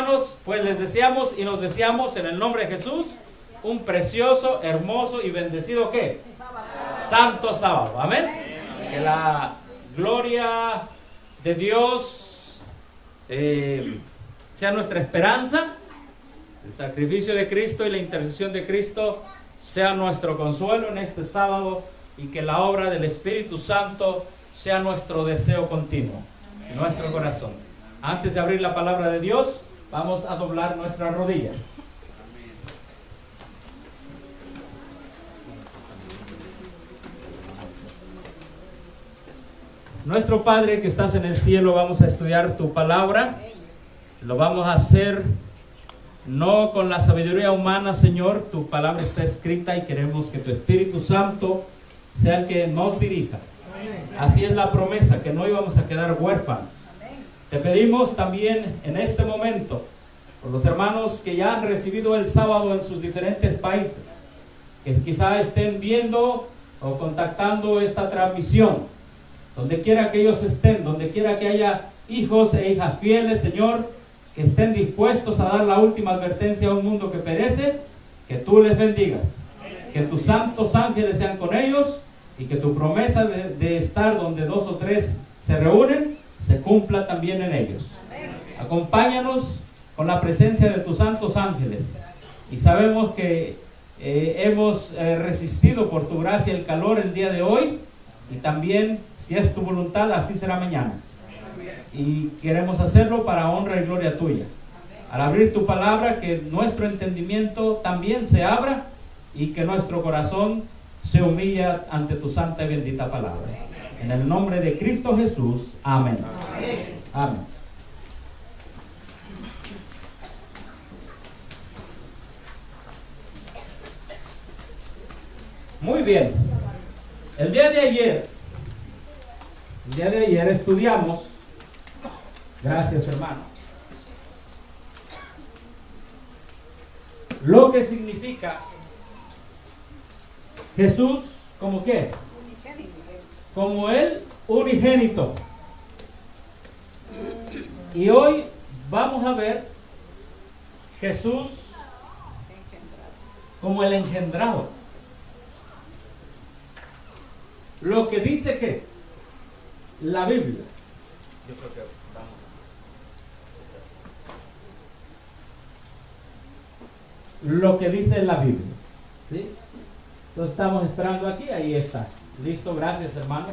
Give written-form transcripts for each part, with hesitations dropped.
hermanos, pues les deseamos y nos deseamos en el nombre de Jesús un precioso, hermoso y bendecido ¿qué? Santo sábado. Amén. Que la gloria de Dios sea nuestra esperanza, el sacrificio de Cristo y la intercesión de Cristo sea nuestro consuelo en este sábado, y que la obra del Espíritu Santo sea nuestro deseo continuo en nuestro corazón. Antes de abrir la palabra de Dios, vamos a doblar nuestras rodillas. Nuestro Padre que estás en el cielo, vamos a estudiar tu palabra. Lo vamos a hacer no con la sabiduría humana, Señor. Tu palabra está escrita y queremos que tu Espíritu Santo sea el que nos dirija. Así es la promesa, que no íbamos a quedar huérfanos. Te pedimos también en este momento por los hermanos que ya han recibido el sábado en sus diferentes países, que quizá estén viendo o contactando esta transmisión. Donde quiera que ellos estén, donde quiera que haya hijos e hijas fieles, Señor, que estén dispuestos a dar la última advertencia a un mundo que perece, que tú les bendigas, que tus santos ángeles sean con ellos, y que tu promesa de estar donde 2 o 3 se reúnen, se cumpla también en ellos. Acompáñanos con la presencia de tus santos ángeles, y sabemos que hemos resistido por tu gracia el calor el día de hoy, y también, si es tu voluntad, así será mañana. Y queremos hacerlo para honra y gloria tuya. Al abrir tu palabra, que nuestro entendimiento también se abra, y que nuestro corazón se humilla ante tu santa y bendita palabra. En el nombre de Cristo Jesús. Amén. Amén. Muy bien. El día de ayer estudiamos, gracias hermano, lo que significa Jesús como ¿qué? Como el unigénito. Y hoy vamos a ver Jesús como el engendrado. Lo que dice que la Biblia. Yo creo que vamos. Lo que dice la Biblia. ¿Sí? Entonces estamos esperando aquí, ahí está. Listo, gracias hermanos.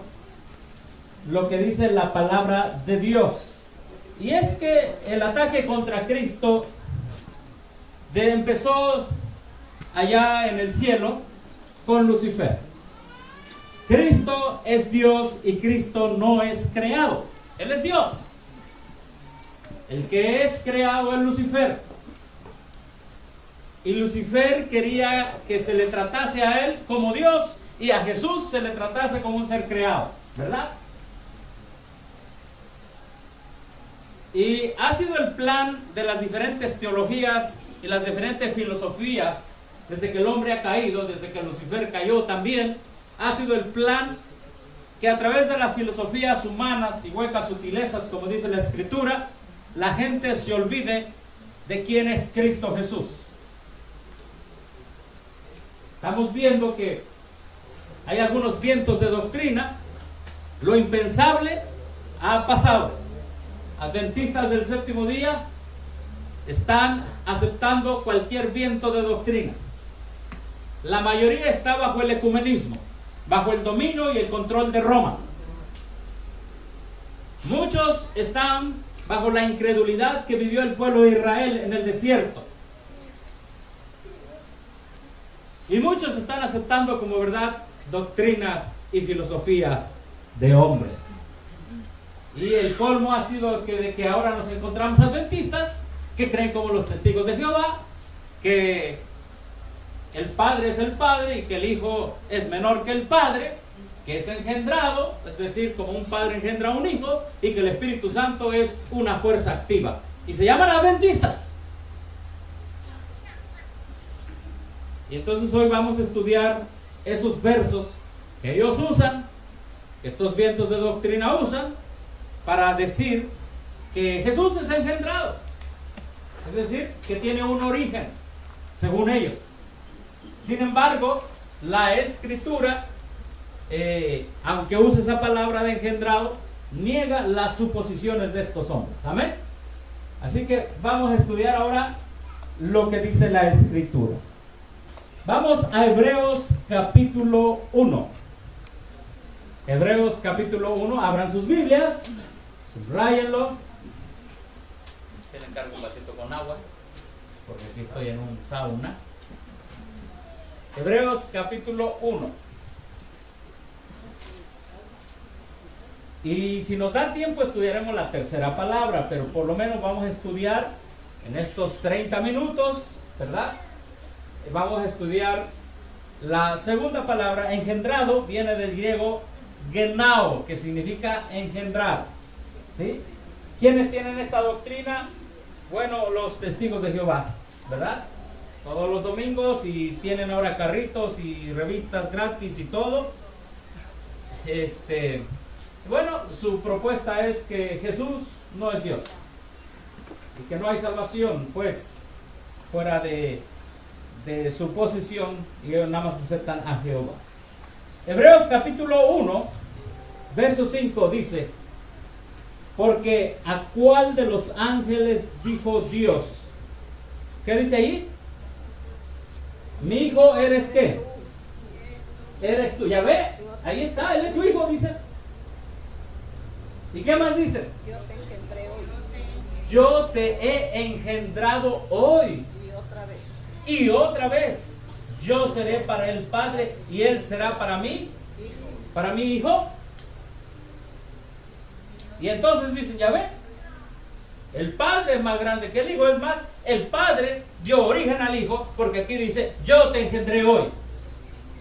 Lo que dice la palabra de Dios. Y es que el ataque contra Cristo empezó allá en el cielo con Lucifer. Cristo es Dios y Cristo no es creado. Él es Dios. El que es creado es Lucifer. Y Lucifer quería que se le tratase a él como Dios y a Jesús se le tratase como un ser creado, ¿verdad? Y ha sido el plan de las diferentes teologías y las diferentes filosofías desde que el hombre ha caído, desde que Lucifer cayó también. Ha sido el plan que a través de las filosofías humanas y huecas sutilezas, como dice la Escritura, la gente se olvide de quién es Cristo Jesús. Estamos viendo que hay algunos vientos de doctrina. Lo impensable ha pasado. Adventistas del séptimo día están aceptando cualquier viento de doctrina. La mayoría está bajo el ecumenismo, bajo el dominio y el control de Roma. Muchos están bajo la incredulidad que vivió el pueblo de Israel en el desierto. Y muchos están aceptando como verdad doctrinas y filosofías de hombres. Y el colmo ha sido de que ahora nos encontramos adventistas que creen como los testigos de Jehová, que el Padre es el Padre y que el Hijo es menor que el Padre, que es engendrado, es decir, como un padre engendra a un hijo, y que el Espíritu Santo es una fuerza activa. Y se llaman adventistas. Y entonces hoy vamos a estudiar esos versos que ellos usan, que estos vientos de doctrina usan, para decir que Jesús es engendrado. Es decir, que tiene un origen, según ellos. Sin embargo, la Escritura, aunque use esa palabra de engendrado, niega las suposiciones de estos hombres. Amén. Así que vamos a estudiar ahora lo que dice la Escritura. Vamos a Hebreos capítulo 1. Hebreos capítulo 1, abran sus Biblias, subrayenlo. Se le encargo un vasito con agua, porque aquí estoy en un sauna. Hebreos capítulo 1. Y si nos da tiempo estudiaremos la tercera palabra, pero por lo menos vamos a estudiar en estos 30 minutos, ¿verdad? Vamos a estudiar la segunda palabra. Engendrado viene del griego genao, que significa engendrar, ¿sí? ¿Quiénes tienen esta doctrina? Bueno, los testigos de Jehová, ¿verdad? Todos los domingos, y tienen ahora carritos y revistas gratis y todo. Bueno, su propuesta es que Jesús no es Dios y que no hay salvación, pues, fuera de su posición, y ellos nada más aceptan a Jehová. Hebreos capítulo 1, verso 5 dice: porque ¿a cuál de los ángeles dijo Dios? ¿Qué dice ahí? Mi hijo eres ¿qué? Eres tú. Ya ve, ahí está, él es su hijo, dice. ¿Y qué más dice? Yo te engendré hoy. Yo te he engendrado hoy. Y otra vez. Y otra vez. Yo seré para el Padre y él será para mí. Hijo. Para mi hijo. Y entonces dicen, ya ve, el Padre es más grande que el Hijo. Es más, el Padre dio origen al Hijo, porque aquí dice, yo te engendré hoy.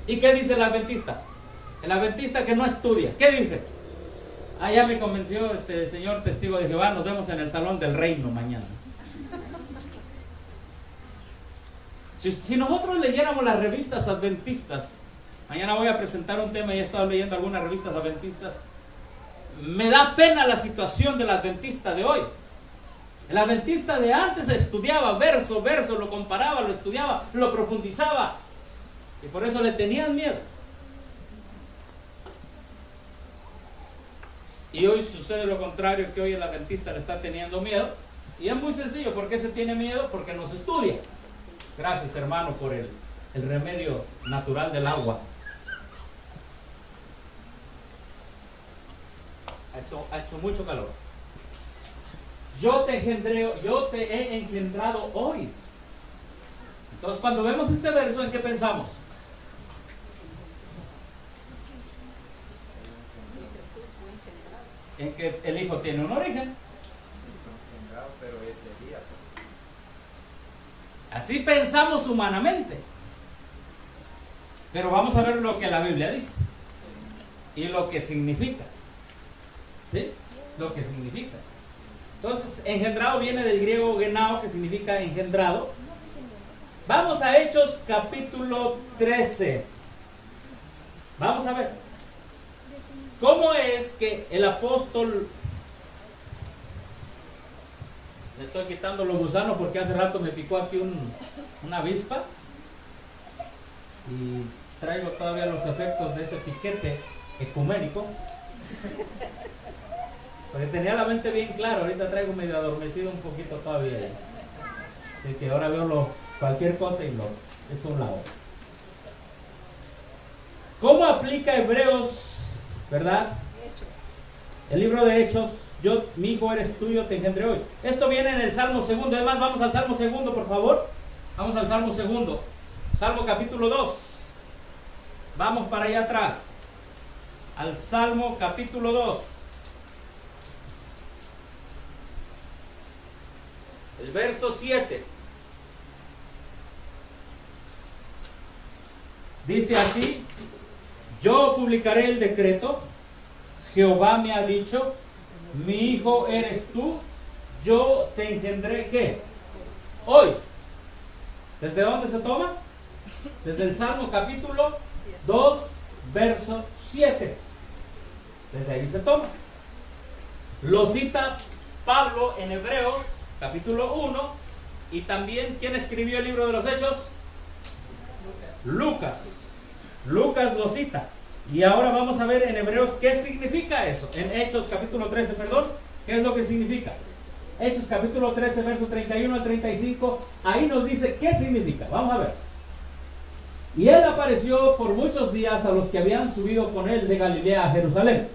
¿Y qué dice el adventista? El adventista que no estudia, ¿qué dice? Ah, ya me convenció este señor testigo de Jehová, nos vemos en el salón del reino mañana. Si nosotros leyéramos las revistas adventistas, mañana voy a presentar un tema y he estado leyendo algunas revistas adventistas. Me da pena la situación del adventista de hoy. El adventista de antes estudiaba verso, verso, lo comparaba, lo estudiaba, lo profundizaba, y por eso le tenían miedo. Y hoy sucede lo contrario, que hoy el adventista le está teniendo miedo. Y es muy sencillo. ¿Por qué se tiene miedo? Porque no se estudia. Gracias, hermano, por el remedio natural del agua. Eso ha hecho mucho calor. Yo te he engendrado hoy. Entonces, cuando vemos este verso, ¿en qué pensamos? En que el Hijo tiene un origen. Así pensamos humanamente. Pero vamos a ver lo que la Biblia dice y lo que significa. ¿Sí? Lo que significa. Entonces, engendrado viene del griego genao, que significa engendrado. Vamos a Hechos capítulo 13. Vamos a ver cómo es que el apóstol... Le estoy quitando los gusanos porque hace rato me picó aquí una avispa. Y traigo todavía los efectos de ese piquete ecuménico. Porque tenía la mente bien clara, ahorita traigo medio adormecido un poquito todavía. Así que ahora veo cualquier cosa y esto a un lado. ¿Cómo aplica Hebreos, verdad? El libro de Hechos. Mi hijo eres tuyo, te engendré hoy. Esto viene en el Salmo segundo. Además, vamos al Salmo segundo, por favor. Vamos al Salmo segundo. Salmo capítulo 2. Vamos para allá atrás. Al Salmo capítulo 2. El verso 7. Dice así: yo publicaré el decreto. Jehová me ha dicho: mi hijo eres tú, yo te engendré, ¿qué? Hoy. ¿Desde dónde se toma? Desde el Salmo capítulo 2, verso 7. Desde ahí se toma. Lo cita Pablo en Hebreos capítulo 1, Y también, ¿quién escribió el libro de los Hechos? Lucas. Lucas lo cita. Y ahora vamos a ver en Hebreos qué significa eso. En Hechos capítulo 13, perdón, ¿qué es lo que significa? Hechos capítulo 13, verso 31 al 35, ahí nos dice qué significa. Vamos a ver. Y él apareció por muchos días a los que habían subido con él de Galilea a Jerusalén,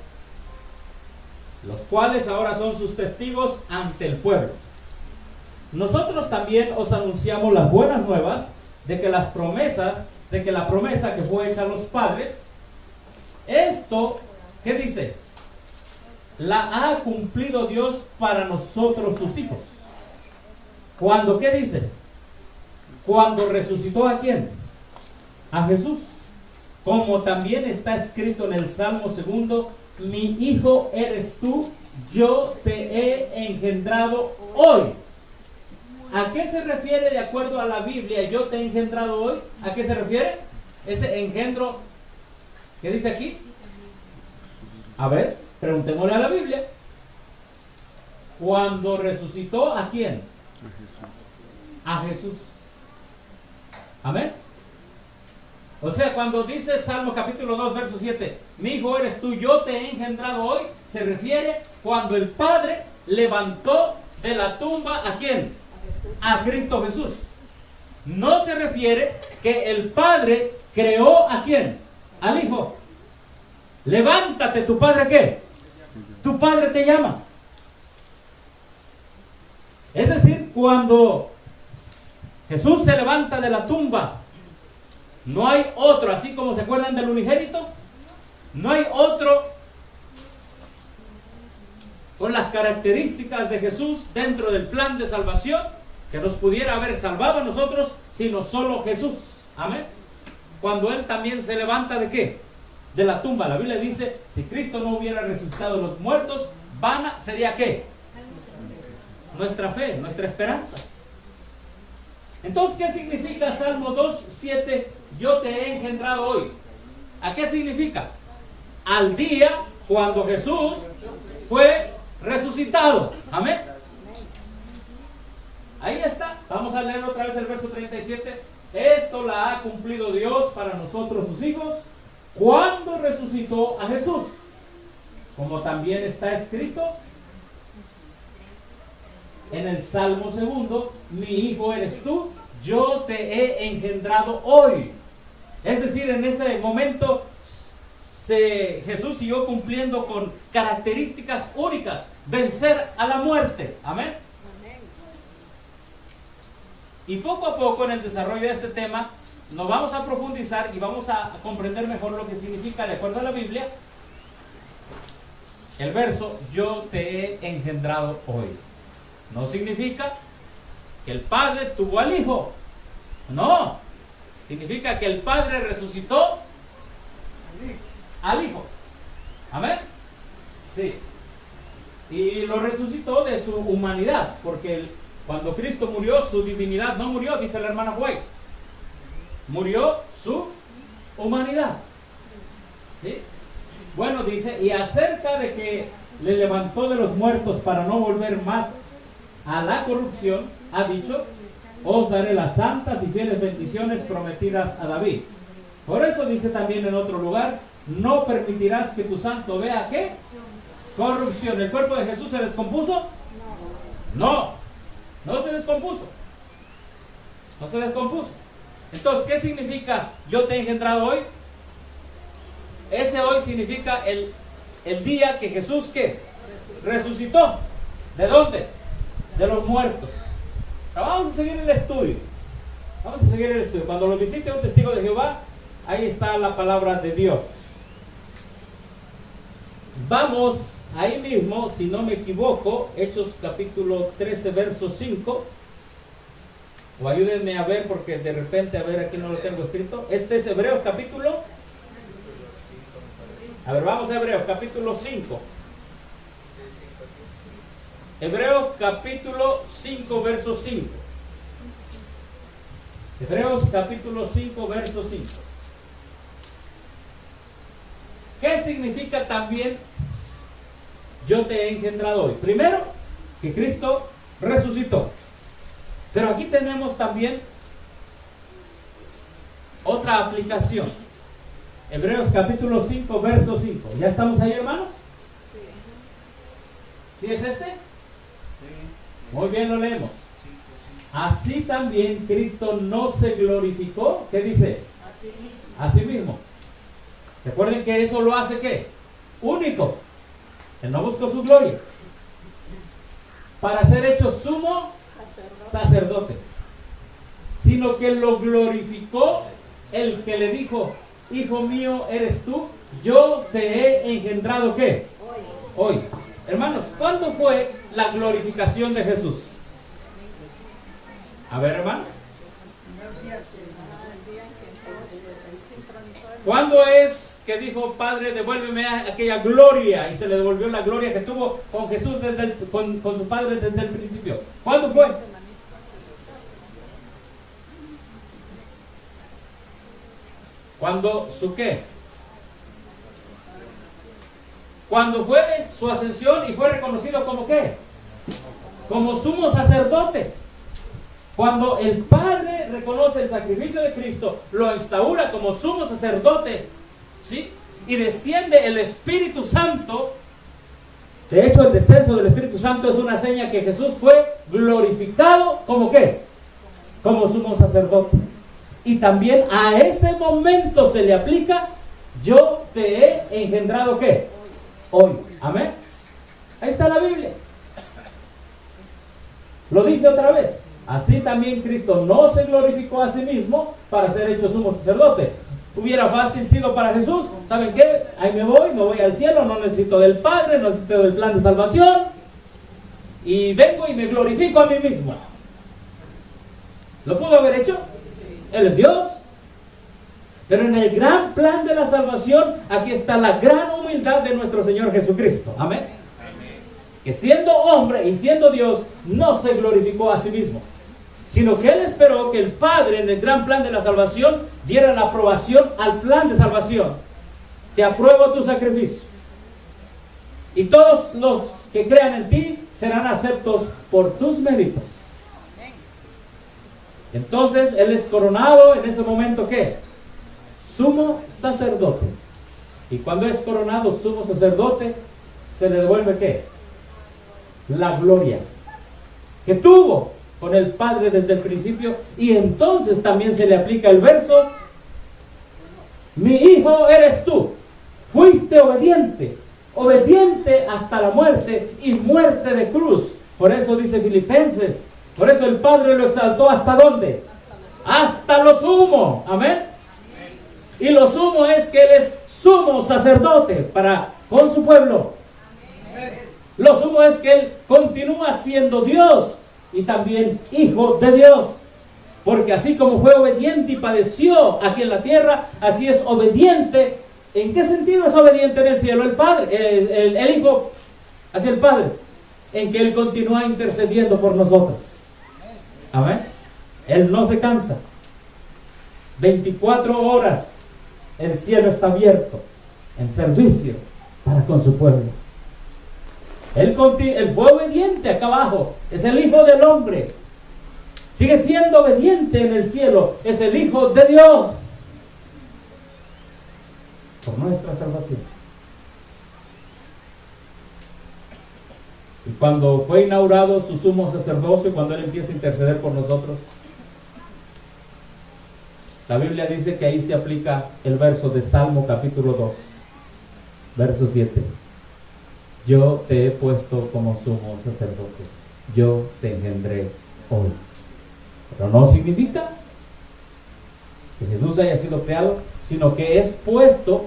los cuales ahora son sus testigos ante el pueblo. Nosotros también os anunciamos las buenas nuevas de que la promesa que fue hecha a los padres, esto, ¿qué dice? La ha cumplido Dios para nosotros sus hijos. ¿Cuándo qué dice? Cuando resucitó ¿a quién? A Jesús. Como también está escrito en el Salmo 2, mi hijo eres tú, yo te he engendrado hoy. ¿A qué se refiere de acuerdo a la Biblia, yo te he engendrado hoy? ¿A qué se refiere? Ese engendro, ¿qué dice aquí? A ver, preguntémosle a la Biblia. Cuando resucitó, ¿a quién? A Jesús. Amén. O sea, cuando dice Salmo capítulo 2, verso 7, mi hijo eres tú, yo te he engendrado hoy, se refiere cuando el Padre levantó de la tumba ¿a quién? A Cristo Jesús. No se refiere que el Padre creó ¿a quién? Al Hijo. Levántate, ¿tu Padre qué? Tu Padre te llama. Es decir, cuando Jesús se levanta de la tumba, no hay otro, así como se acuerdan del unigénito, no hay otro con las características de Jesús dentro del plan de salvación que nos pudiera haber salvado a nosotros, sino solo Jesús. Amén. Cuando Él también se levanta ¿de qué? De la tumba. La Biblia dice, si Cristo no hubiera resucitado de los muertos, vana sería ¿qué? Nuestra fe, nuestra esperanza. Entonces, ¿qué significa Salmo 2, 7? Yo te he engendrado hoy. ¿A qué significa? Al día cuando Jesús fue resucitado. Amén. Ahí está. Vamos a leer otra vez el verso 37. Esto la ha cumplido Dios para nosotros sus hijos cuando resucitó a Jesús. Como también está escrito en el Salmo 2, mi hijo eres tú, yo te he engendrado hoy. Es decir, en ese momento Jesús siguió cumpliendo con características únicas, vencer a la muerte. Amén. Y poco a poco en el desarrollo de este tema nos vamos a profundizar y vamos a comprender mejor lo que significa, de acuerdo a la Biblia, el verso yo te he engendrado hoy. No significa que el Padre tuvo al Hijo. No. Significa que el Padre resucitó al Hijo. Amén. Sí. Y lo resucitó de su humanidad, porque cuando Cristo murió, su divinidad no murió, dice la hermana White. Murió su humanidad. ¿Sí? Bueno, dice, y acerca de que le levantó de los muertos para no volver más a la corrupción, ha dicho, os daré las santas y fieles bendiciones prometidas a David. Por eso dice también en otro lugar, no permitirás que tu santo vea ¿qué? Corrupción. ¿El cuerpo de Jesús se descompuso? No, no se descompuso. No se descompuso. Entonces, ¿qué significa yo te he engendrado hoy? Ese hoy significa el día que Jesús ¿qué? Resucitó. ¿De dónde? De los muertos. Ahora vamos a seguir el estudio. Vamos a seguir el estudio. Cuando lo visite un testigo de Jehová, ahí está la palabra de Dios. Vamos ahí mismo, si no me equivoco, Hechos capítulo 13, verso 5. O ayúdenme a ver, porque de repente, a ver, aquí no lo tengo escrito. Este es Hebreos capítulo. A ver, vamos a Hebreos capítulo 5. Hebreos capítulo 5, verso 5. Hebreos capítulo 5, verso 5. ¿Qué significa también yo te he engendrado hoy? Primero, que Cristo resucitó. Pero aquí tenemos también otra aplicación. Hebreos capítulo 5, verso 5. ¿Ya estamos ahí, hermanos? ¿Sí es este? Muy bien, lo leemos. Así también Cristo no se glorificó. ¿Qué dice? A sí mismo. Recuerden que eso lo hace ¿qué? Único. Él no buscó su gloria. Para ser hecho sumo sacerdote. Sino que lo glorificó el que le dijo: Hijo mío eres tú, yo te he engendrado ¿qué? Hoy. Hermanos, ¿cuándo fue la glorificación de Jesús? A ver, hermano. ¿Cuándo es que dijo: Padre, devuélveme aquella gloria? Y se le devolvió la gloria que tuvo con Jesús con su Padre desde el principio. ¿Cuándo fue? ¿Cuándo su qué? Cuando fue su ascensión y fue reconocido como ¿qué? Como sumo sacerdote. Cuando el Padre reconoce el sacrificio de Cristo, lo instaura como sumo sacerdote, ¿sí? Y desciende el Espíritu Santo. De hecho, el descenso del Espíritu Santo es una seña que Jesús fue glorificado como ¿qué? Como sumo sacerdote. Y también a ese momento se le aplica: yo te he engendrado ¿qué? Hoy. Amén. Ahí está la Biblia. Lo dice otra vez. Así también Cristo no se glorificó a sí mismo para ser hecho sumo sacerdote. Hubiera fácil sido para Jesús: ¿saben qué? Ahí me voy al cielo, no necesito del Padre, no necesito del plan de salvación, y vengo y me glorifico a mí mismo. ¿Lo pudo haber hecho? Él es Dios. Pero en el gran plan de la salvación, aquí está la gran humildad de nuestro Señor Jesucristo. Amén. Que siendo hombre y siendo Dios, no se glorificó a sí mismo, sino que Él esperó que el Padre, en el gran plan de la salvación, diera la aprobación al plan de salvación. Te apruebo tu sacrificio, y todos los que crean en ti serán aceptos por tus méritos. Entonces Él es coronado en ese momento ¿qué? Sumo sacerdote. Y cuando es coronado sumo sacerdote, se le devuelve ¿qué? La gloria que tuvo con el Padre desde el principio. Y entonces también se le aplica el verso: mi hijo eres tú, fuiste obediente hasta la muerte, y muerte de cruz. Por eso dice Filipenses, por eso el Padre lo exaltó ¿hasta dónde? Hasta lo sumo. Amén. Y lo sumo es que Él es sumo sacerdote con su pueblo. Lo sumo es que Él continúa siendo Dios y también Hijo de Dios. Porque así como fue obediente y padeció aquí en la tierra, así es obediente. ¿En qué sentido es obediente en el cielo el Padre? El Hijo hacia el Padre. En que Él continúa intercediendo por nosotros. Amén. Él no se cansa. 24 horas el cielo está abierto en servicio para con su pueblo. Él fue obediente acá abajo. Es el Hijo del Hombre. Sigue siendo obediente en el cielo. Es el Hijo de Dios. Por nuestra salvación. Y cuando fue inaugurado su sumo sacerdocio, cuando Él empieza a interceder por nosotros, la Biblia dice que ahí se aplica el verso de Salmo capítulo 2, verso 7. Yo te he puesto como sumo sacerdote, yo te engendré hoy. Pero no significa que Jesús haya sido creado, sino que es puesto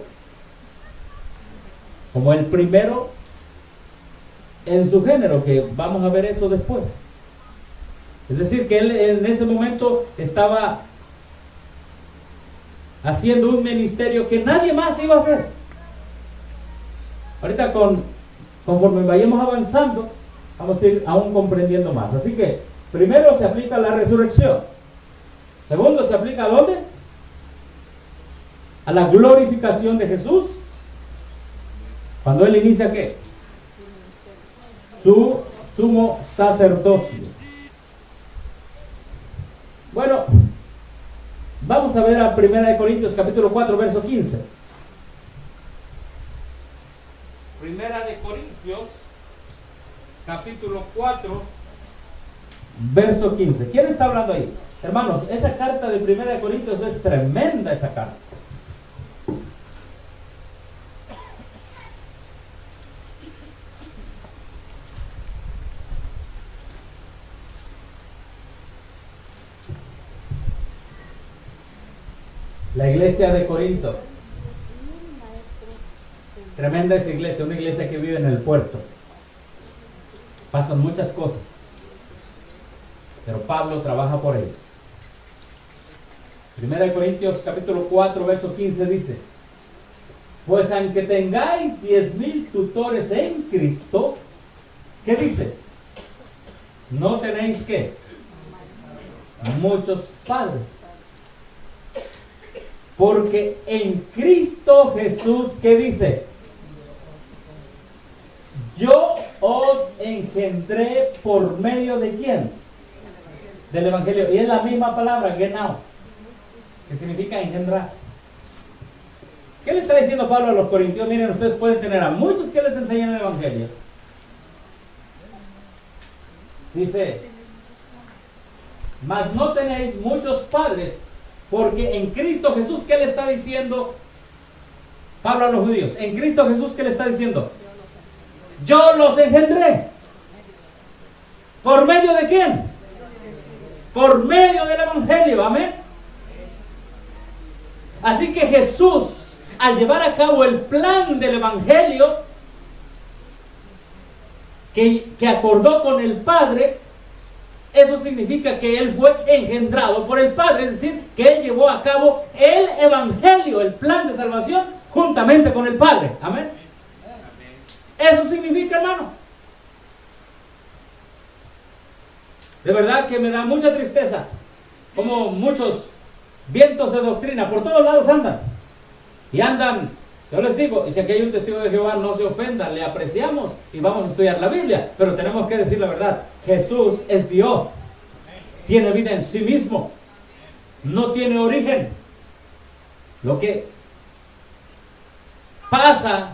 como el primero en su género, que vamos a ver eso después. Es decir, que Él en ese momento estaba haciendo un ministerio que nadie más iba a hacer. Ahorita conforme vayamos avanzando, vamos a ir aún comprendiendo más. Así que primero se aplica la resurrección. Segundo, se aplica ¿a dónde? A la glorificación de Jesús. Cuando Él inicia ¿qué? Su sumo sacerdocio. Bueno, vamos a ver a 1 Corintios capítulo 4, verso 15. 1 Corintios capítulo 4, verso 15. ¿Quién está hablando ahí? Hermanos, esa carta de 1 Corintios es tremenda, esa carta. La iglesia de Corinto. Tremenda esa iglesia, una iglesia que vive en el puerto. Pasan muchas cosas, pero Pablo trabaja por ellos. 1 Corintios capítulo 4, verso 15 dice: pues aunque tengáis 10,000 tutores en Cristo, ¿qué dice? No tenéis ¿qué? Muchos padres. Porque en Cristo Jesús, ¿qué dice? Yo os engendré por medio de ¿quién? Del Evangelio. Y es la misma palabra, genau, que significa engendrar. ¿Qué le está diciendo Pablo a los corintios? Miren, ustedes pueden tener a muchos que les enseñan el Evangelio. Dice: mas no tenéis muchos padres, porque en Cristo Jesús, ¿qué le está diciendo Pablo a los judíos? En Cristo Jesús, ¿qué le está diciendo? Yo los engendré. ¿Por medio de quién? Por medio del Evangelio, amén. Así que Jesús, al llevar a cabo el plan del Evangelio que acordó con el Padre, eso significa que Él fue engendrado por el Padre, es decir, que Él llevó a cabo el Evangelio, el plan de salvación, juntamente con el Padre, amén. Eso significa, hermano. De verdad que me da mucha tristeza como muchos vientos de doctrina por todos lados andan. Y andan, yo les digo, y si aquí hay un testigo de Jehová, no se ofenda, le apreciamos y vamos a estudiar la Biblia, pero tenemos que decir la verdad. Jesús es Dios, tiene vida en sí mismo, no tiene origen. Lo que pasa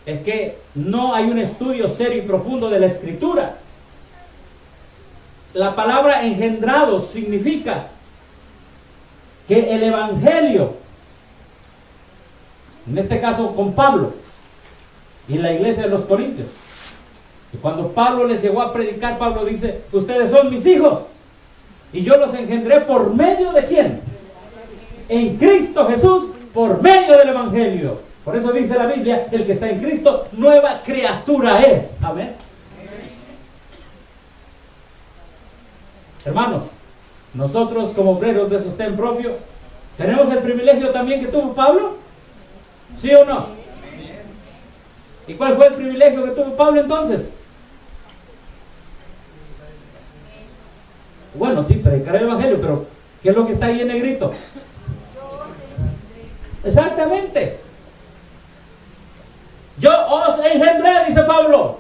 es que no hay un estudio serio y profundo de la Escritura. La palabra engendrado significa que el Evangelio, en este caso con Pablo y la iglesia de los Corintios, y cuando Pablo les llegó a predicar, Pablo dice: ustedes son mis hijos y yo los engendré por medio de ¿quién? En Cristo Jesús, por medio del Evangelio. Por eso dice la Biblia: el que está en Cristo, nueva criatura es. Amén. Hermanos, nosotros como obreros de sostén propio, ¿tenemos el privilegio también que tuvo Pablo? ¿Sí o no? ¿Y cuál fue el privilegio que tuvo Pablo entonces? Bueno, sí, predicar el Evangelio, pero ¿qué es lo que está ahí en negrito? Exactamente. Yo os engendré, dice Pablo.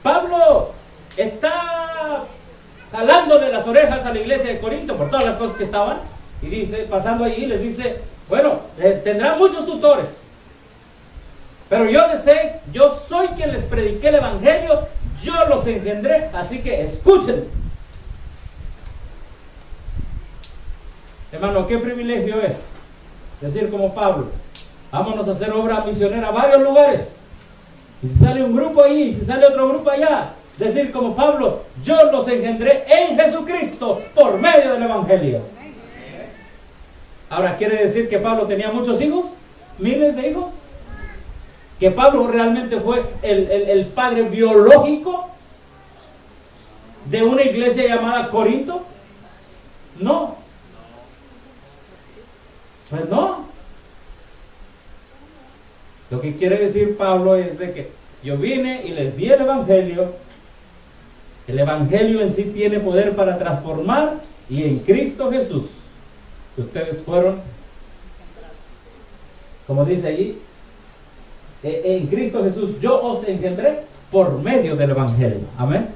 Pablo está jalándole las orejas a la iglesia de Corinto por todas las cosas que estaban, y dice, pasando allí, les dice: bueno, tendrán muchos tutores, pero yo soy quien les prediqué el Evangelio, yo los engendré, así que escuchen. Hermano, qué privilegio es decir como Pablo: vámonos a hacer obra misionera a varios lugares, y si sale un grupo ahí, y si sale otro grupo allá, decir como Pablo: yo los engendré en Jesucristo por medio del Evangelio. Ahora, ¿quiere decir que Pablo tenía muchos hijos? ¿Miles de hijos? ¿Que Pablo realmente fue el padre biológico de una iglesia llamada Corinto? No. Pues no. Lo que quiere decir Pablo es de que yo vine y les di el Evangelio. El Evangelio en sí tiene poder para transformar, y en Cristo Jesús ustedes fueron, como dice allí, en Cristo Jesús yo os engendré por medio del Evangelio. Amén.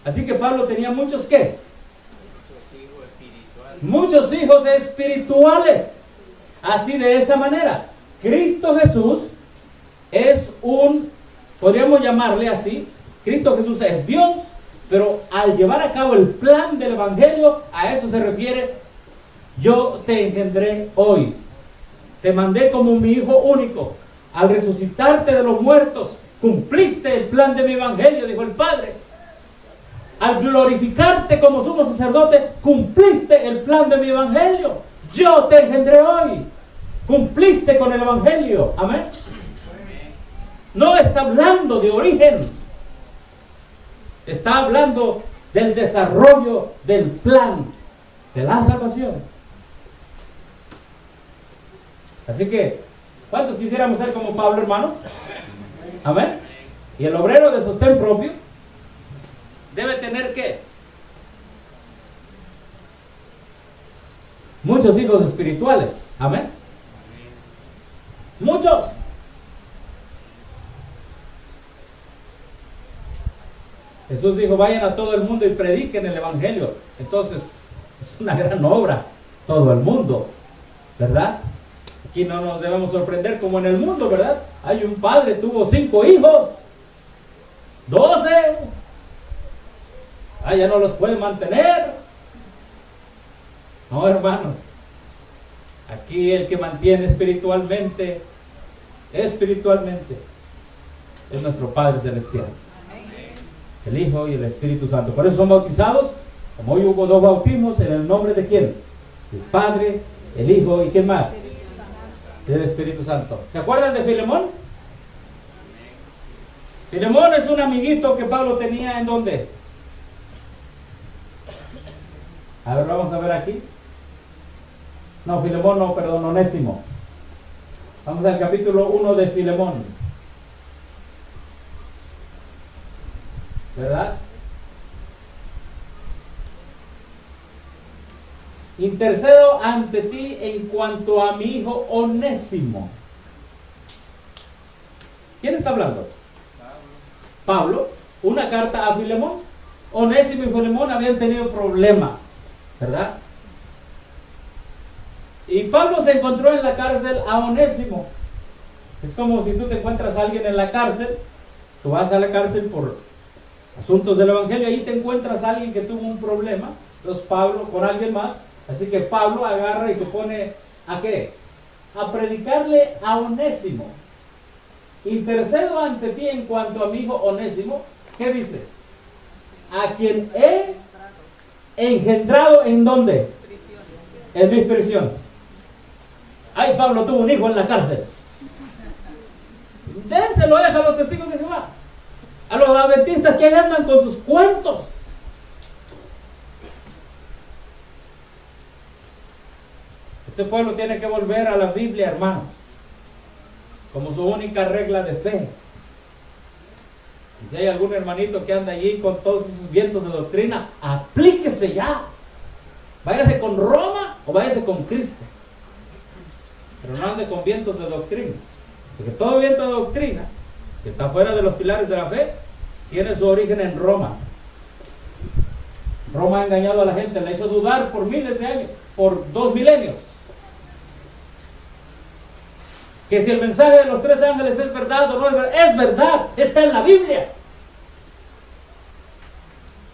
Así que Pablo tenía muchos ¿qué? Muchos hijos espirituales. Así de esa manera. Cristo Jesús es podríamos llamarle así, Cristo Jesús es Dios, pero al llevar a cabo el plan del Evangelio, a eso se refiere: yo te engendré hoy, te mandé como mi hijo único, al resucitarte de los muertos, cumpliste el plan de mi Evangelio, dijo el Padre. Al glorificarte como sumo sacerdote, cumpliste el plan de mi Evangelio. Yo te engendré hoy, cumpliste con el Evangelio. Amén. No está hablando de origen, está hablando del desarrollo del plan de la salvación. Así que, ¿cuántos quisiéramos ser como Pablo, hermanos? Amén. Y el obrero de sostén propio debe tener ¿qué? Muchos hijos espirituales. Amén. Muchos. Jesús dijo: vayan a todo el mundo y prediquen el Evangelio. Entonces, es una gran obra, todo el mundo, ¿verdad? Aquí no nos debemos sorprender como en el mundo, ¿verdad? Hay un padre, tuvo 5 hijos, 12. Ya no los puede mantener. No, hermanos. Aquí el que mantiene espiritualmente, es nuestro Padre Celestial. El Hijo y el Espíritu Santo. Por eso son bautizados, como hoy hubo 2 bautismos, en el nombre de ¿quién? El Padre, el Hijo y ¿quién más? El Espíritu Santo. ¿Se acuerdan de Filemón? Filemón es un amiguito que Pablo tenía. ¿En dónde? A ver, vamos a ver aquí. No, Filemón no, perdón, Onésimo. Vamos al capítulo 1 de Filemón, ¿verdad? Intercedo ante ti en cuanto a mi hijo Onésimo. ¿Quién está hablando? Pablo. Una carta a Filemón. Onésimo y Filemón habían tenido problemas, ¿verdad? Y Pablo se encontró en la cárcel a Onésimo. Es como si tú te encuentras a alguien en la cárcel. Tú vas a la cárcel por asuntos del Evangelio, ahí te encuentras a alguien que tuvo un problema. Entonces Pablo con alguien más. Así que Pablo agarra y se pone ¿a qué? A predicarle a Onésimo. Intercedo ante ti en cuanto a mi hijo Onésimo. ¿Qué dice? A quien he engendrado, ¿en dónde? En mis prisiones. Ay, Pablo tuvo un hijo en la cárcel. Dénselo a los testigos de Jehová, a los adventistas que andan con sus cuentos. Este pueblo tiene que volver a la Biblia, hermanos, como su única regla de fe. Y si hay algún hermanito que anda allí con todos esos vientos de doctrina, aplíquese ya. Váyase con Roma o váyase con Cristo. Pero no ande con vientos de doctrina. Porque todo viento de doctrina que está fuera de los pilares de la fe tiene su origen en Roma. Roma ha engañado a la gente, le ha hecho dudar por miles de años, por 2 milenios. Que si el mensaje de los 3 ángeles es verdad o no es verdad, está en la Biblia.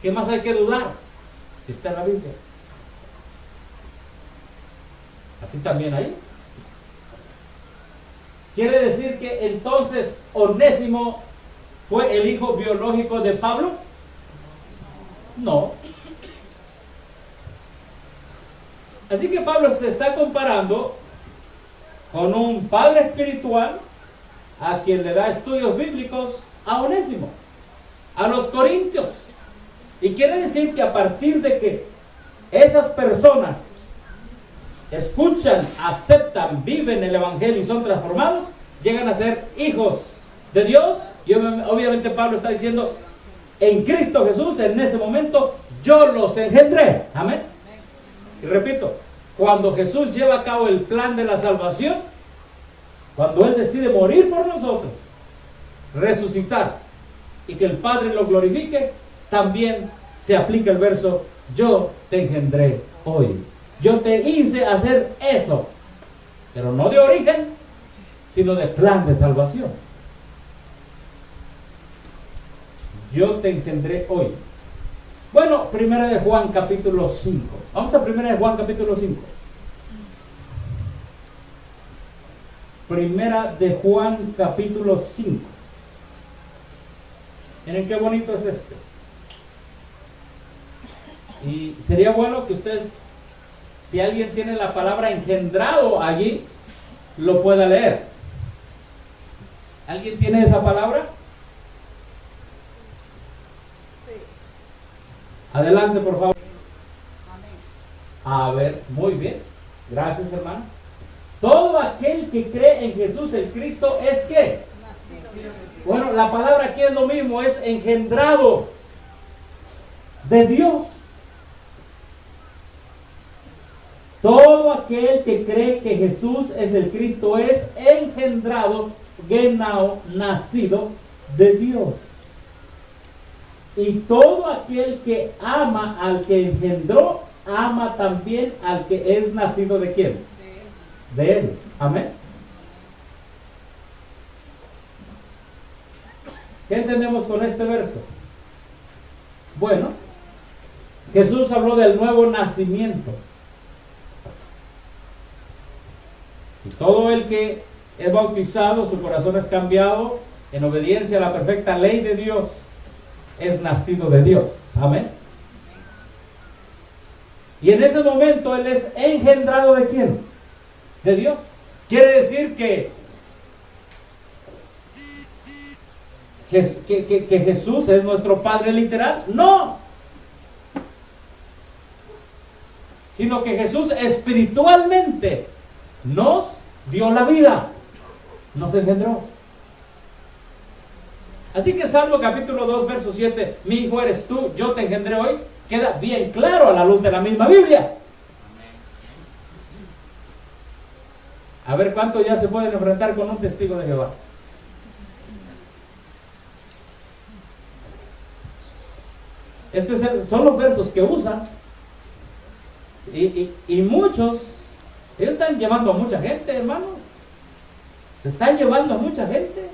¿Qué más hay que dudar? Está en la Biblia. Así también ahí. ¿Quiere decir que entonces Onésimo fue el hijo biológico de Pablo? No. Así que Pablo se está comparando con un padre espiritual a quien le da estudios bíblicos a Onésimo, a los corintios. Y quiere decir que a partir de que esas personas escuchan, aceptan, viven el Evangelio y son transformados, llegan a ser hijos de Dios. Y obviamente Pablo está diciendo: en Cristo Jesús, en ese momento, yo los engendré. Amén. Y repito, cuando Jesús lleva a cabo el plan de la salvación, cuando Él decide morir por nosotros, resucitar y que el Padre lo glorifique, también se aplica el verso, yo te engendré hoy. Yo te hice hacer eso, pero no de origen, sino de plan de salvación. Yo te engendré hoy. Bueno, primera de Juan capítulo 5. Vamos a primera de Juan capítulo 5. Primera de Juan capítulo 5. Miren qué bonito es este. Y sería bueno que ustedes, si alguien tiene la palabra engendrado allí, lo pueda leer. ¿Alguien tiene esa palabra? Sí. Adelante, por favor. Amén. A ver, muy bien. Gracias, hermano. Todo aquel que cree en Jesús el Cristo es ¿qué? Nacido de Dios. Bueno, la palabra aquí es lo mismo, es engendrado de Dios. Todo aquel que cree que Jesús es el Cristo es engendrado, genao, nacido de Dios. Y todo aquel que ama al que engendró, ama también al que es nacido de ¿quién? De Él. Amén. ¿Qué entendemos con este verso? Bueno, Jesús habló del nuevo nacimiento. Y todo el que es bautizado, su corazón es cambiado en obediencia a la perfecta ley de Dios, es nacido de Dios. Amén. Y en ese momento él es engendrado ¿de quién? De Dios. Quiere decir que Jesús es nuestro Padre literal. No. Sino que Jesús espiritualmente nos dio la vida, nos engendró. Así que Salmo capítulo 2 verso 7, mi hijo eres tú, yo te engendré hoy, queda bien claro a la luz de la misma Biblia. A ver cuántos ya se pueden enfrentar con un testigo de Jehová. Son los versos que usan. Y muchos, ellos están llevando a mucha gente, hermanos. Se están llevando a mucha gente.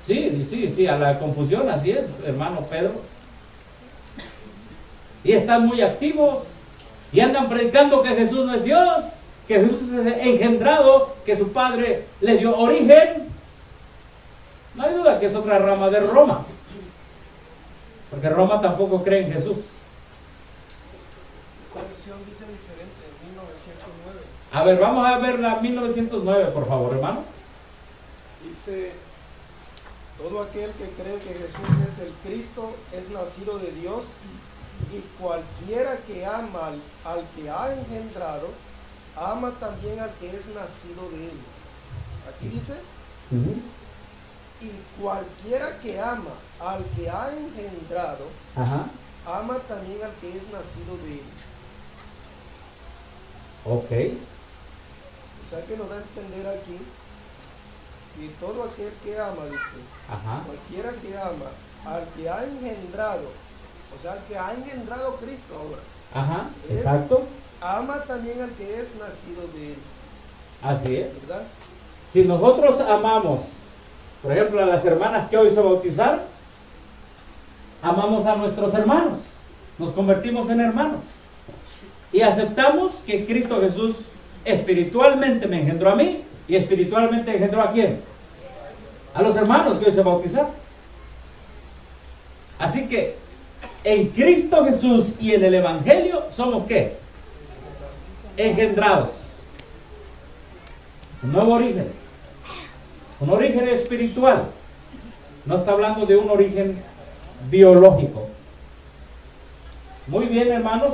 Sí, a la confusión, así es, hermano Pedro. Y están muy activos. Y andan predicando que Jesús no es Dios, que Jesús es engendrado, que su Padre le dio origen. No hay duda que es otra rama de Roma. Porque Roma tampoco cree en Jesús. Dice diferente, 1909. A ver, vamos a ver la 1909, por favor, hermano. Dice, todo aquel que cree que Jesús es el Cristo es nacido de Dios, y cualquiera que ama al que ha engendrado, ama también al que es nacido de él. Aquí dice, y cualquiera que ama al que ha engendrado, ama también al que es nacido de él. Ok. O sea que nos da a entender aquí que todo aquel que ama, dice, cualquiera que ama al que ha engendrado, o sea, al que ha engendrado Cristo ahora, Exacto. ama también al que es nacido de él. Así es. ¿Verdad? Si nosotros amamos, por ejemplo, a las hermanas que hoy se bautizaron, amamos a nuestros hermanos, nos convertimos en hermanos y aceptamos que Cristo Jesús espiritualmente me engendró a mí y espiritualmente engendró ¿a quién? A los hermanos que hoy se bautizaron. Así que en Cristo Jesús y en el Evangelio somos ¿qué? Engendrados. Un nuevo origen. Un origen espiritual. No está hablando de un origen biológico. Muy bien, hermanos.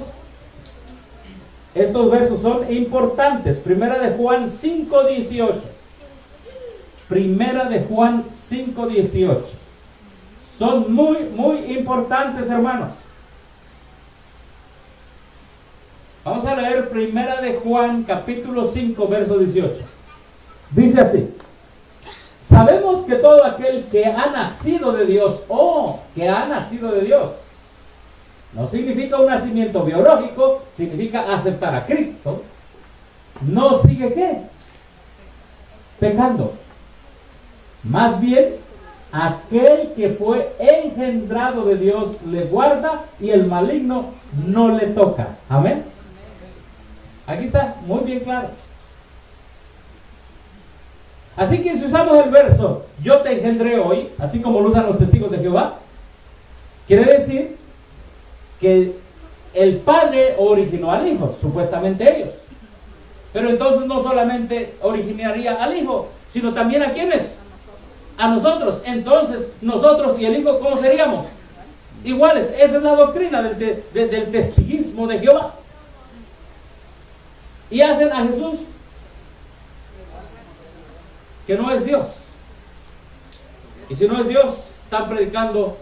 Estos versos son importantes. Primera de Juan 5:18. Primera de Juan 5:18. Son muy importantes, hermanos. Vamos a leer Primera de Juan capítulo 5 verso 18. Dice así: Sabemos que todo aquel que ha nacido de Dios, o que ha nacido de Dios, no significa un nacimiento biológico, significa aceptar a Cristo, no sigue ¿qué? Pecando. Más bien, aquel que fue engendrado de Dios le guarda y el maligno no le toca. Amén. Aquí está muy bien claro. Así que si usamos el verso, yo te engendré hoy, así como lo usan los testigos de Jehová, quiere decir que el Padre originó al Hijo, supuestamente ellos. Pero entonces no solamente originaría al Hijo, sino también ¿a quiénes? A nosotros. Entonces, nosotros y el Hijo, ¿cómo seríamos? Iguales. Esa es la doctrina del testiguismo de Jehová. Y hacen a Jesús que no es Dios. Y si no es Dios, están predicando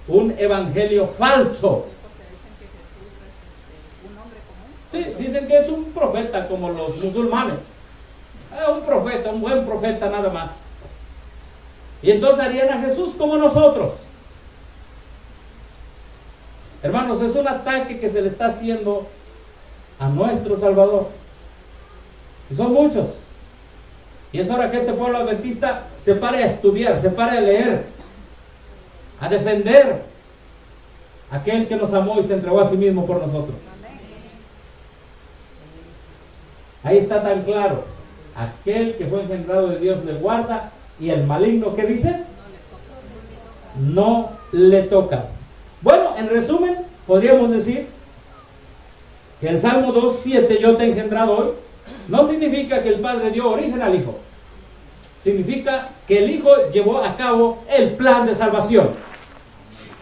un evangelio falso. Sí, dicen que es un profeta como los musulmanes. Un profeta, un buen profeta nada más. Y entonces harían a Jesús como nosotros. Hermanos, es un ataque que se le está haciendo a nuestro Salvador. Y son muchos. Y es hora que este pueblo adventista se pare a estudiar, se pare a leer, a defender a aquel que nos amó y se entregó a sí mismo por nosotros. Ahí está tan claro. Aquel que fue engendrado de Dios le guarda y el maligno, ¿qué dice? No le toca. Bueno, en resumen, podríamos decir que el Salmo 2:7, yo te he engendrado hoy, no significa que el Padre dio origen al Hijo. Significa que el Hijo llevó a cabo el plan de salvación,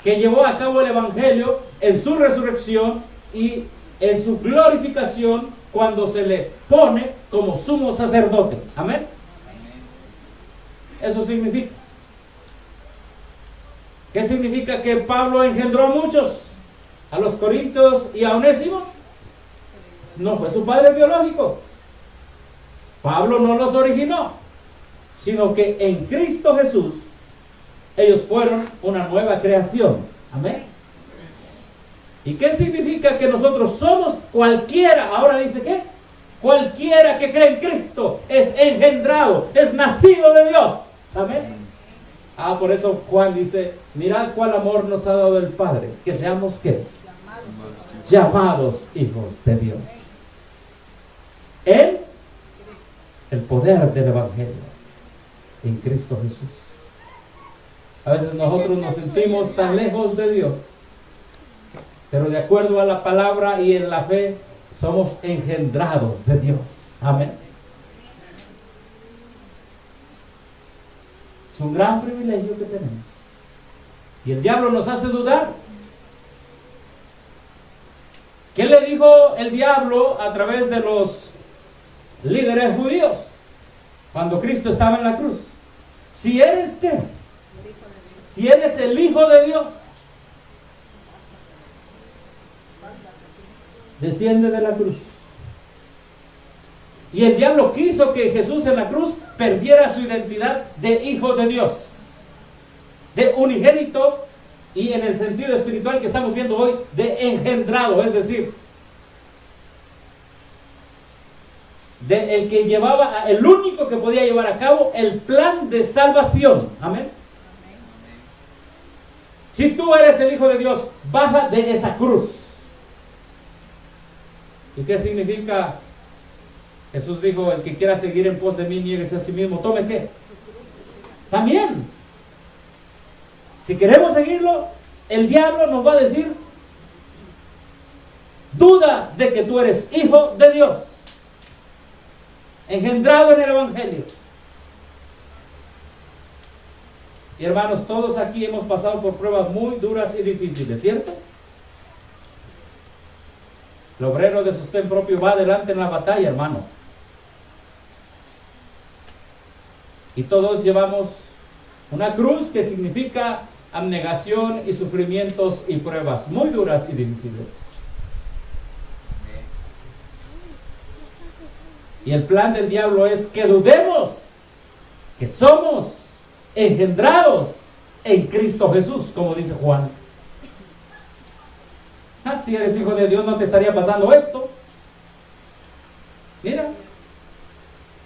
que llevó a cabo el Evangelio en su resurrección y en su glorificación cuando se le pone como sumo sacerdote. Amén. Eso significa. ¿Qué significa que Pablo engendró a muchos? A los Corintios y a Onésimo. No fue su padre biológico. Pablo no los originó, sino que en Cristo Jesús ellos fueron una nueva creación. Amén. ¿Y qué significa que nosotros somos cualquiera? Ahora dice ¿qué? Cualquiera que cree en Cristo es engendrado, es nacido de Dios. Amén. Por eso Juan dice, mirad cuál amor nos ha dado el Padre, que seamos ¿qué? Llamados hijos de Dios. En el poder del Evangelio, en Cristo Jesús. A veces nosotros nos sentimos tan lejos de Dios, pero de acuerdo a la palabra y en la fe, somos engendrados de Dios. Amén. Es un gran privilegio que tenemos. Y el diablo nos hace dudar. ¿Qué le dijo el diablo a través de los líderes judíos cuando Cristo estaba en la cruz? Si eres ¿qué? Si eres el Hijo de Dios, desciende de la cruz. Y el diablo quiso que Jesús en la cruz perdiera su identidad de Hijo de Dios, de unigénito, y en el sentido espiritual que estamos viendo hoy, de engendrado, es decir, de el que llevaba, el único que podía llevar a cabo el plan de salvación. Amén. Si tú eres el Hijo de Dios, baja de esa cruz. ¿Y qué significa? Jesús dijo, el que quiera seguir en pos de mí, niéguese a sí mismo. ¿Tome qué? También. Si queremos seguirlo, el diablo nos va a decir, duda de que tú eres hijo de Dios, engendrado en el Evangelio. Y hermanos, todos aquí hemos pasado por pruebas muy duras y difíciles, ¿cierto? El obrero de sostén propio va adelante en la batalla, hermano. Y todos llevamos una cruz que significa abnegación y sufrimientos y pruebas muy duras y difíciles. Y el plan del diablo es que dudemos que somos engendrados en Cristo Jesús, como dice Juan. Si eres hijo de Dios, no te estaría pasando esto. Mira,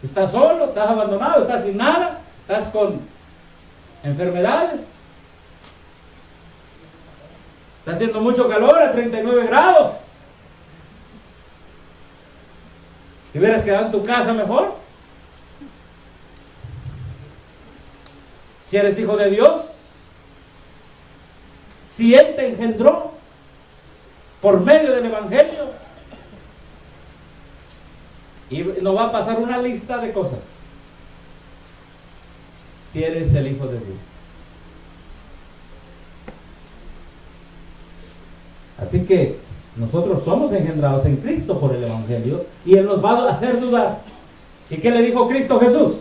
estás solo, estás abandonado, estás sin nada, estás con enfermedades, está haciendo mucho calor a 39 grados. ¿Te hubieras quedado en tu casa mejor? Si eres hijo de Dios, si Él te engendró por medio del Evangelio, y nos va a pasar una lista de cosas. Si eres el hijo de Dios. Así que nosotros somos engendrados en Cristo por el Evangelio, y Él nos va a hacer dudar. ¿Y qué le dijo Cristo Jesús?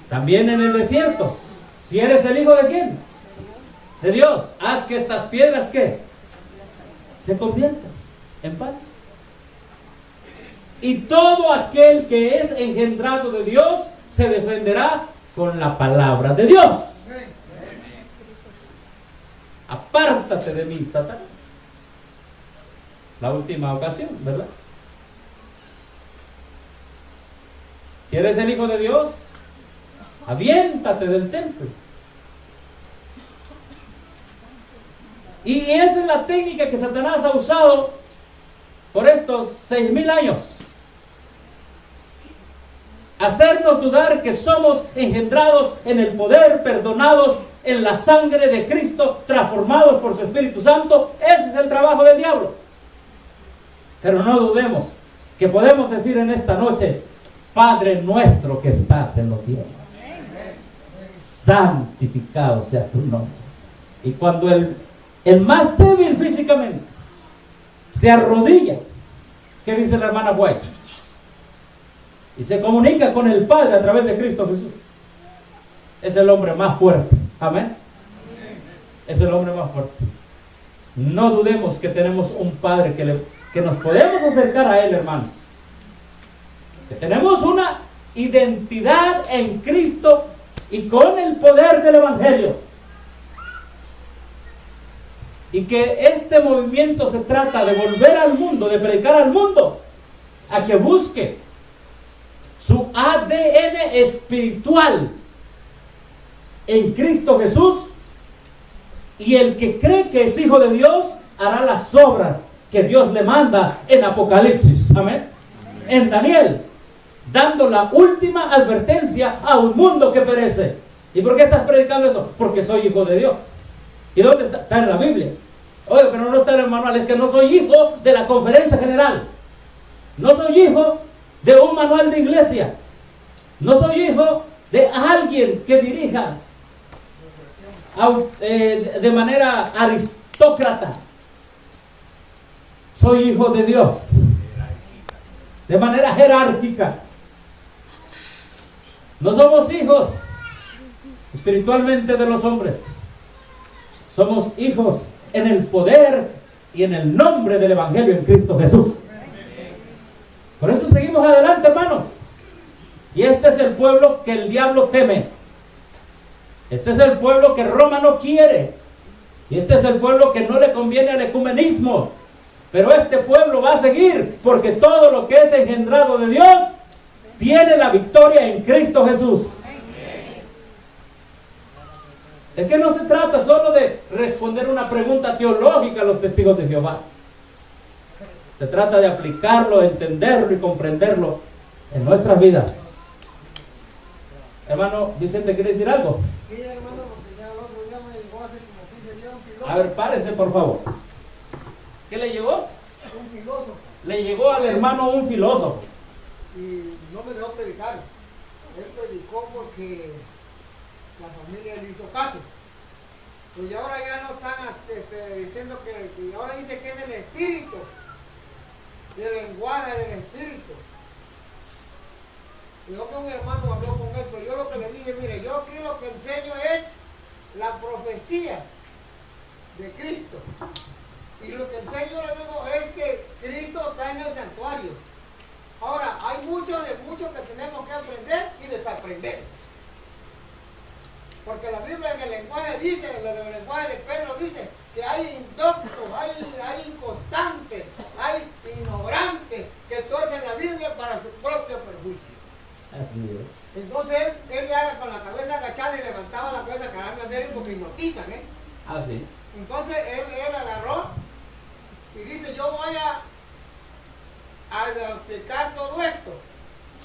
También en el desierto. Si eres el hijo de ¿quién? De Dios. Haz que estas piedras, ¿qué? Se conviertan en pan. Y todo aquel que es engendrado de Dios se defenderá con la palabra de Dios. Apártate de mí, Satanás. La última ocasión, ¿verdad? Si eres el hijo de Dios, aviéntate del templo. Y esa es la técnica que Satanás ha usado por estos 6,000 años. Hacernos dudar que somos engendrados en el poder, perdonados en la sangre de Cristo, transformados por su Espíritu Santo. Ese es el trabajo del diablo. Pero no dudemos que podemos decir en esta noche: Padre nuestro que estás en los cielos, santificado sea tu nombre. Y cuando el más débil físicamente se arrodilla, ¿qué dice la hermana White? Y se comunica con el Padre a través de Cristo Jesús. Es el hombre más fuerte. Amén. Es el hombre más fuerte. No dudemos que tenemos un Padre que nos podemos acercar a Él, hermanos. Que tenemos una identidad en Cristo y con el poder del Evangelio. Y que este movimiento se trata de volver al mundo, de predicar al mundo, a que busque su ADN espiritual en Cristo Jesús, y el que cree que es hijo de Dios hará las obras que Dios le manda en Apocalipsis. Amén. En Daniel, dando la última advertencia a un mundo que perece. ¿Y por qué estás predicando eso? Porque soy hijo de Dios. ¿Y dónde está? Está en la Biblia. Oye, pero no está en el manual. Es que no soy hijo de la conferencia general. No soy hijo de un manual de iglesia. No soy hijo de alguien que dirija de manera aristócrata. Soy hijo de Dios de manera jerárquica. No somos hijos espiritualmente de los hombres. Somos hijos en el poder y en el nombre del Evangelio en Cristo Jesús. Por eso seguimos adelante, hermanos. Y este es el pueblo que el diablo teme. Este es el pueblo que Roma no quiere. Y este es el pueblo que no le conviene al ecumenismo. Pero este pueblo va a seguir, porque todo lo que es engendrado de Dios tiene la victoria en Cristo Jesús. Es que no se trata solo de responder una pregunta teológica a los testigos de Jehová. Se trata de aplicarlo, entenderlo y comprenderlo en nuestras vidas. Hermano Vicente, ¿quiere decir algo? Sí, hermano, porque ya el otro día me llegó hace como 15 días un filósofo. A ver, párese, por favor. ¿Qué le llegó? Un filósofo. Le llegó al hermano un filósofo. Y no me dejó predicar. Él predicó porque la familia le hizo caso. Pues ahora ya no están diciendo que ahora dice que es el espíritu, del lenguaje del espíritu. Dijo que un hermano habló con él, pero yo lo que le dije, mire, yo aquí lo que enseño es la profecía de Cristo. Y lo que enseño, le digo, es que Cristo está en el santuario. Ahora, hay mucho que tenemos que aprender. Porque la Biblia en el lenguaje dice, en el lenguaje de Pedro dice, que hay indoctos, hay inconstantes, hay ignorantes que torcen la Biblia para su propio perjuicio. Así es. Entonces él ya con la cabeza agachada y levantaba la cabeza caramba de él porque hipnotizan, ¿eh? Así. Entonces él agarró y dice, yo voy a explicar todo esto.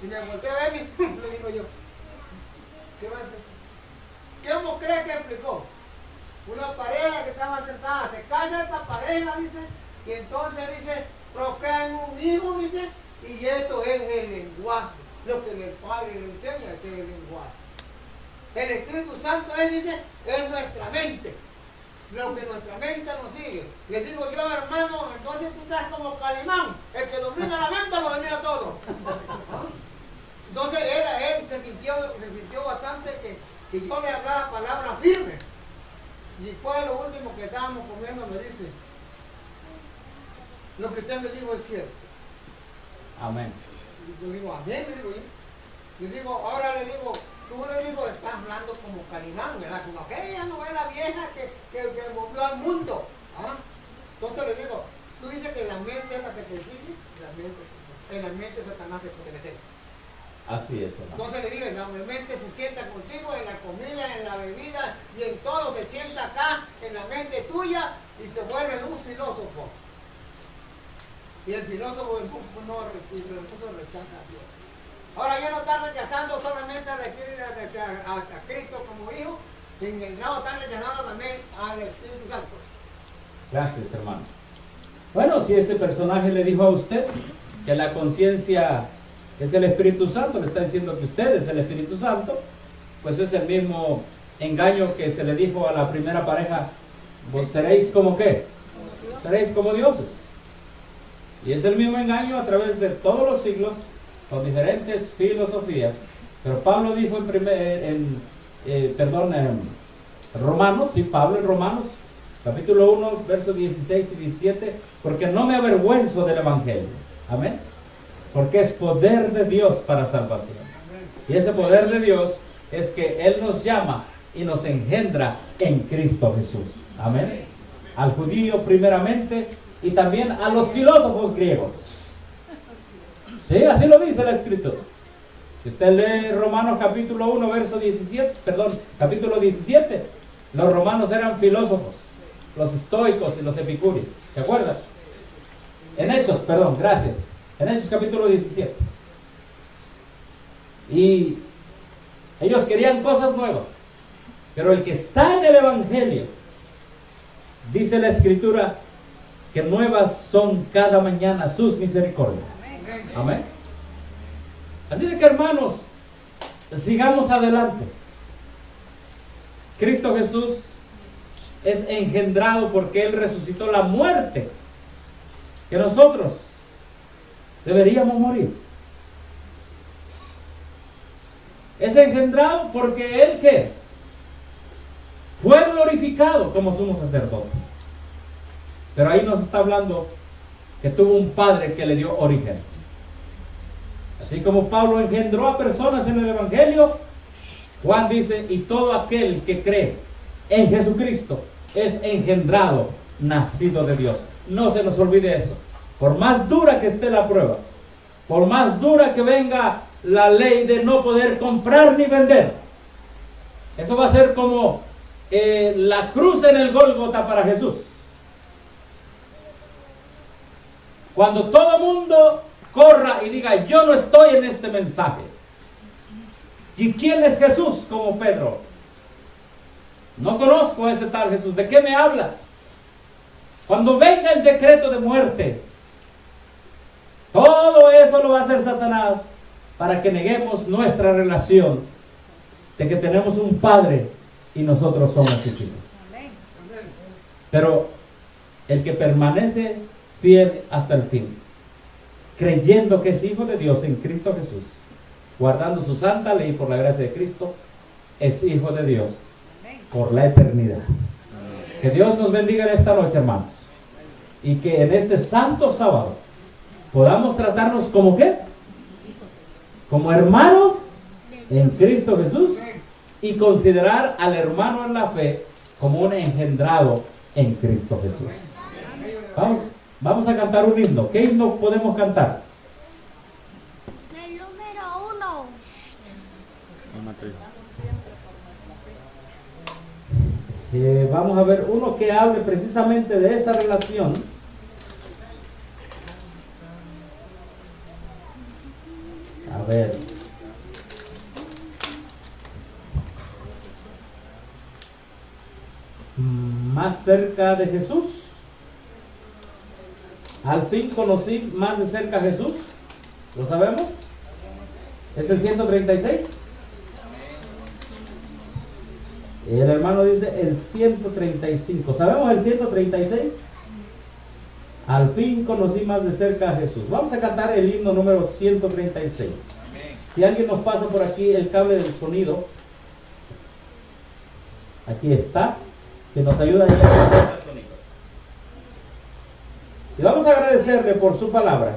Y me volteé a ver y le digo yo, ¿qué va a hacer? ¿Cómo cree que explicó? Una pareja que estaba sentada, se casa esta pareja, dice, y entonces dice, procrean un hijo, dice, y esto es el lenguaje, lo que el Padre le enseña es el lenguaje. El Espíritu Santo, él dice, es nuestra mente, lo que nuestra mente nos sigue. Le digo yo, hermano, entonces tú estás como Calimán, el que domina la mente lo domina todo. Entonces él se sintió bastante que yo le hablaba palabras firmes. Y después lo último que estábamos comiendo me dice, lo que usted me dijo es cierto. Amén. Y yo digo, amén, le digo yo. Le digo, ahora le digo, tú le digo, estás hablando como Calimán, ¿verdad? Como aquella novela vieja que movió al mundo. ¿Ah? Entonces le digo, tú dices que la mente es la que te sigue, en la mente Satanás se puede meter. Así es, hermano. Entonces le digo, la mente se sienta contigo en la comida, en la bebida y en todo, se sienta acá en la mente tuya y se vuelve un filósofo. Y el filósofo rechaza a Dios. Ahora ya no está rechazando solamente a Cristo como hijo, en el grado están rechazando también al Espíritu Santo. Gracias, hermano. Bueno, si ese personaje le dijo a usted que la conciencia es el Espíritu Santo, le está diciendo que usted es el Espíritu Santo, pues es el mismo engaño que se le dijo a la primera pareja, vos seréis como qué, seréis como dioses. Y es el mismo engaño a través de todos los siglos, con diferentes filosofías. Pero Pablo dijo Romanos, sí, Pablo en Romanos, capítulo 1, versos 16 y 17, porque no me avergüenzo del Evangelio. Amén. Porque es poder de Dios para salvación. Y ese poder de Dios es que Él nos llama y nos engendra en Cristo Jesús. Amén. Al judío primeramente y también a los filósofos griegos. Sí, así lo dice la Escritura. Si usted lee Romanos capítulo 1, verso 17, capítulo 17, los romanos eran filósofos, los estoicos y los epicúreos. ¿Se acuerdan? En Hechos capítulo 17. Y ellos querían cosas nuevas. Pero el que está en el Evangelio, dice la Escritura, que nuevas son cada mañana sus misericordias. Amén. Así de que, hermanos, sigamos adelante. Cristo Jesús es engendrado porque Él resucitó la muerte que nosotros deberíamos morir. Es engendrado porque Él, ¿qué? Fue glorificado como sumo sacerdote. Pero ahí nos está hablando que tuvo un padre que le dio origen. Así como Pablo engendró a personas en el Evangelio, Juan dice, y todo aquel que cree en Jesucristo es engendrado, nacido de Dios. No se nos olvide eso. Por más dura que esté la prueba, por más dura que venga la ley de no poder comprar ni vender, eso va a ser como la cruz en el Gólgota para Jesús. Cuando todo mundo corra y diga, yo no estoy en este mensaje. ¿Y quién es Jesús? Como Pedro. No conozco a ese tal Jesús. ¿De qué me hablas? Cuando venga el decreto de muerte, todo eso lo va a hacer Satanás para que neguemos nuestra relación de que tenemos un Padre y nosotros somos sus hijos. Pero el que permanece fiel hasta el fin, creyendo que es hijo de Dios en Cristo Jesús, guardando su santa ley por la gracia de Cristo, es hijo de Dios por la eternidad. Que Dios nos bendiga en esta noche, hermanos, y que en este santo sábado podamos tratarnos como ¿qué? Como hermanos en Cristo Jesús y considerar al hermano en la fe como un engendrado en Cristo Jesús. Vamos a cantar un himno. ¿Qué himno podemos cantar? El número 1. Vamos a ver uno que hable precisamente de esa relación. A ver. Más cerca de Jesús. Al fin conocí más de cerca a Jesús. ¿Lo sabemos? ¿Es el 136? El hermano dice el 135. ¿Sabemos el 136? Al fin conocí más de cerca a Jesús. Vamos a cantar el himno número 136. Si alguien nos pasa por aquí el cable del sonido, aquí está. Que nos ayuda a llevar el sonido. Y vamos a agradecerle por su palabra.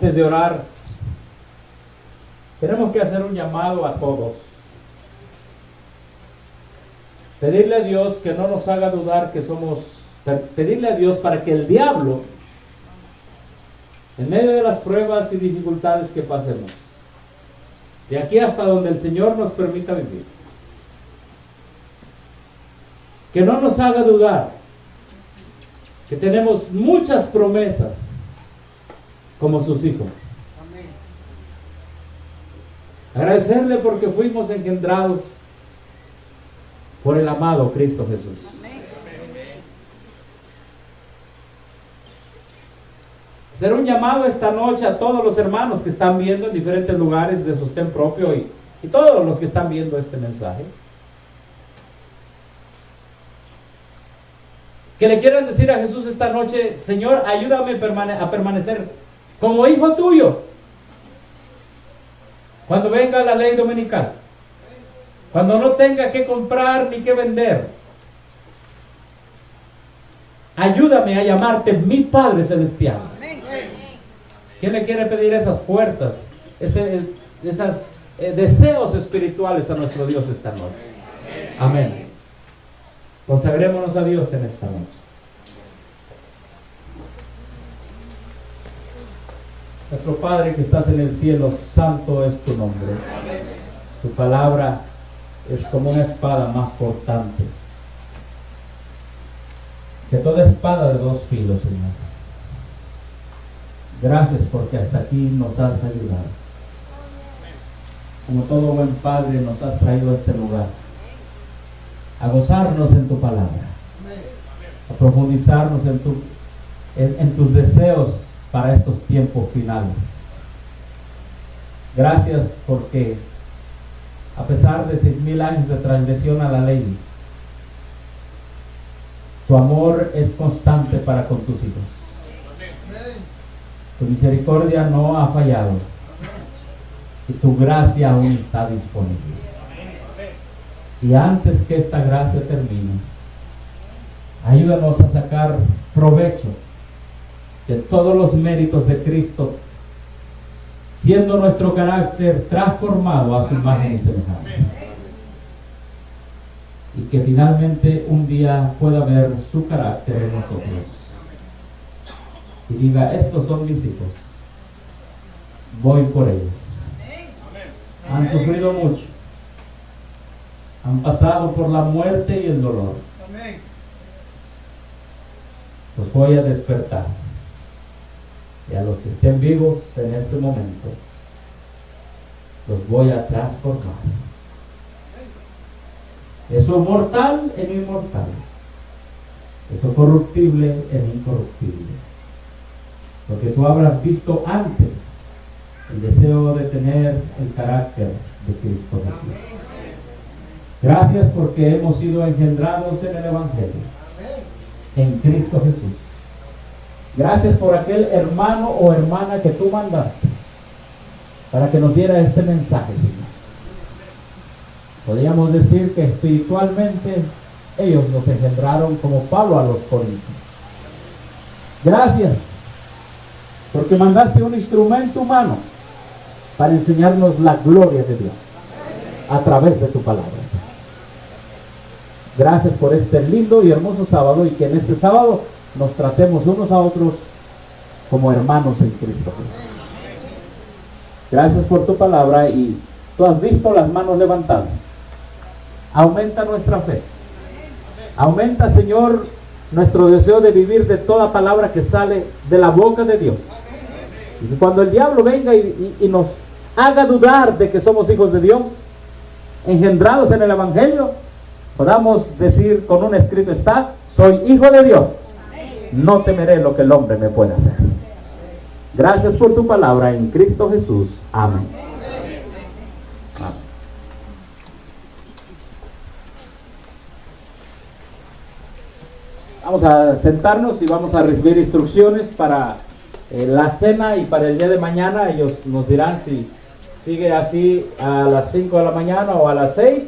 antes de orar, tenemos que hacer un llamado a todos. Pedirle a Dios que no nos haga dudar que somos, pedirle a Dios para que el diablo, en medio de las pruebas y dificultades que pasemos, de aquí hasta donde el Señor nos permita vivir, que no nos haga dudar que tenemos muchas promesas como sus hijos. Amén. Agradecerle porque fuimos engendrados por el amado Cristo Jesús. Hacer un llamado esta noche a todos los hermanos que están viendo en diferentes lugares de sostén propio y todos los que están viendo este mensaje, que le quieran decir a Jesús esta noche: Señor, ayúdame a permanecer como hijo tuyo cuando venga la ley dominical, cuando no tenga que comprar ni que vender. Ayúdame a llamarte mi Padre Celestial. ¿Quién le quiere pedir esas fuerzas, esos deseos espirituales a nuestro Dios esta noche? Amén. Consagrémonos a Dios en esta noche. Nuestro Padre que estás en el cielo, santo es tu nombre. Tu palabra es como una espada más cortante que toda espada de dos filos, Señor. Gracias porque hasta aquí nos has ayudado. Como todo buen Padre, nos has traído a este lugar a gozarnos en tu palabra, a profundizarnos en tus deseos para estos tiempos finales. Gracias porque a pesar de 6,000 años de transgresión a la ley, tu amor es constante para con tus hijos. Tu misericordia no ha fallado y tu gracia aún está disponible. Y antes que esta gracia termine, ayúdanos a sacar provecho de todos los méritos de Cristo, siendo nuestro carácter transformado a su imagen y semejanza. Y que finalmente un día pueda ver su carácter en nosotros. Y diga: estos son mis hijos, voy por ellos. Han sufrido mucho, han pasado por la muerte y el dolor. Los voy a despertar. Y a los que estén vivos en este momento, los voy a transformar. Eso mortal en inmortal. Eso corruptible en incorruptible. Porque tú habrás visto antes el deseo de tener el carácter de Cristo Jesús. Gracias porque hemos sido engendrados en el Evangelio, en Cristo Jesús. Gracias por aquel hermano o hermana que tú mandaste para que nos diera este mensaje, Señor. Podríamos decir que espiritualmente ellos nos engendraron como Pablo a los Corintios. Gracias porque mandaste un instrumento humano para enseñarnos la gloria de Dios a través de tu palabra. Gracias por este lindo y hermoso sábado, y que en este sábado nos tratemos unos a otros como hermanos en Cristo. Gracias por tu palabra, y tú has visto las manos levantadas. Aumenta nuestra fe. Aumenta, Señor, nuestro deseo de vivir de toda palabra que sale de la boca de Dios. Y cuando el diablo venga y nos haga dudar de que somos hijos de Dios, engendrados en el Evangelio, podamos decir con un escrito está: soy hijo de Dios, no temeré lo que el hombre me pueda hacer. Gracias por tu palabra en Cristo Jesús. Amén. Amén. Vamos a sentarnos y vamos a recibir instrucciones para la cena y para el día de mañana. Ellos nos dirán si sigue así a las 5 de la mañana o a las 6.